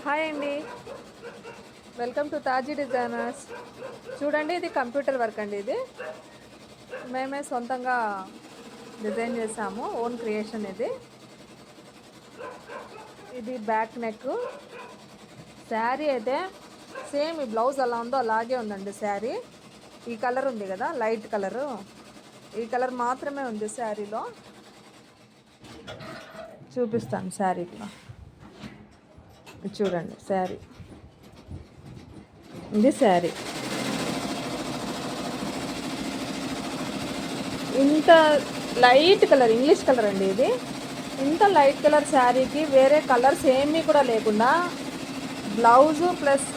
Hi అండి. Welcome to Taji designers. చూడండి, ఇది కంప్యూటర్ వర్క్ అండి. ఇది మేమే సొంతంగా డిజైన్ చేసాము, ఓన్ క్రియేషన్. ఇది బ్యాక్ నెక్ శారీ అయితే సేమ్ ఈ బ్లౌజ్ ఎలా ఉందో అలాగే ఉందండి. శారీ ఈ కలర్ ఉంది కదా, లైట్ కలరు, ఈ కలర్ మాత్రమే ఉంది శారీలో. చూపిస్తాను శారీలో. చూడండి శారీ, ఇది శారీ. ఇంత లైట్ కలర్, ఇంగ్లీష్ కలర్ అండి ఇది. ఇంత లైట్ కలర్ శారీకి వేరే కలర్స్ ఏమీ కూడా లేకుండా బ్లౌజు ప్లస్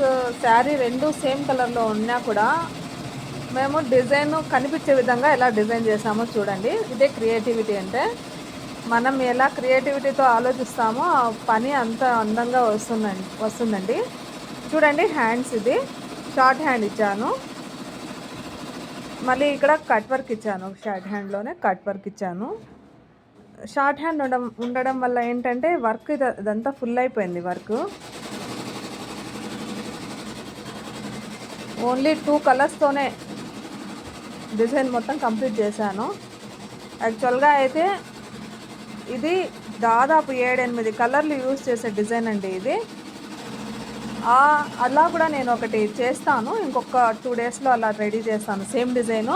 శారీ రెండు సేమ్ కలర్లో ఉన్నా కూడా మేము డిజైన్ కనిపించే విధంగా ఎలా డిజైన్ చేసామో చూడండి. ఇదే క్రియేటివిటీ అంటే. మనం ఎలా క్రియేటివిటీతో ఆలోచిస్తామో ఆ పని అంత అందంగా వస్తుందండి. చూడండి, హ్యాండ్స్ ఇది షార్ట్ హ్యాండ్ ఇచ్చాను. మళ్ళీ ఇక్కడ కట్ వర్క్ ఇచ్చాను. షార్ట్ హ్యాండ్లోనే కట్ వర్క్ ఇచ్చాను. షార్ట్ హ్యాండ్ ఉండడం వల్ల ఏంటంటే వర్క్ ఇదంతా ఫుల్ అయిపోయింది. వర్క్ ఓన్లీ 2 కలర్స్తోనే డిజైన్ మొత్తం కంప్లీట్ చేశాను. యాక్చువల్గా అయితే ఇది దాదాపు 7-8 కలర్లు యూజ్ చేసే డిజైన్ అండి ఇది. అలా కూడా నేను ఒకటి చేస్తాను, ఇంకొక 2 డేస్లో అలా రెడీ చేస్తాను. సేమ్ డిజైను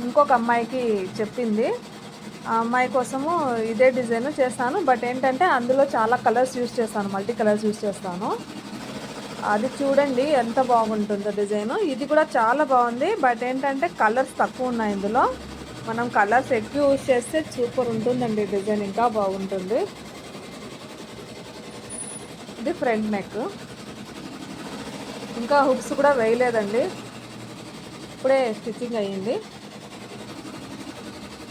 ఇంకొక అమ్మాయికి చెప్పింది, ఆ అమ్మాయి కోసము ఇదే డిజైన్ చేస్తాను. బట్ ఏంటంటే అందులో చాలా కలర్స్ యూజ్ చేస్తాను, మల్టీ కలర్స్ యూజ్ చేస్తాను. అది చూడండి ఎంత బాగుంటుందో డిజైను. ఇది కూడా చాలా బాగుంది. బట్ ఏంటంటే కలర్స్ తక్కువ ఉన్నాయి ఇందులో. మనం కలర్స్ ఎక్కువ యూజ్ చేస్తే సూపర్ ఉంటుందండి డిజైన్, ఇంకా బాగుంటుంది. ఇది ఫ్రంట్ నెక్. ఇంకా హుక్స్ కూడా వేయలేదండి, ఇప్పుడే స్టిచ్చింగ్ అయ్యింది.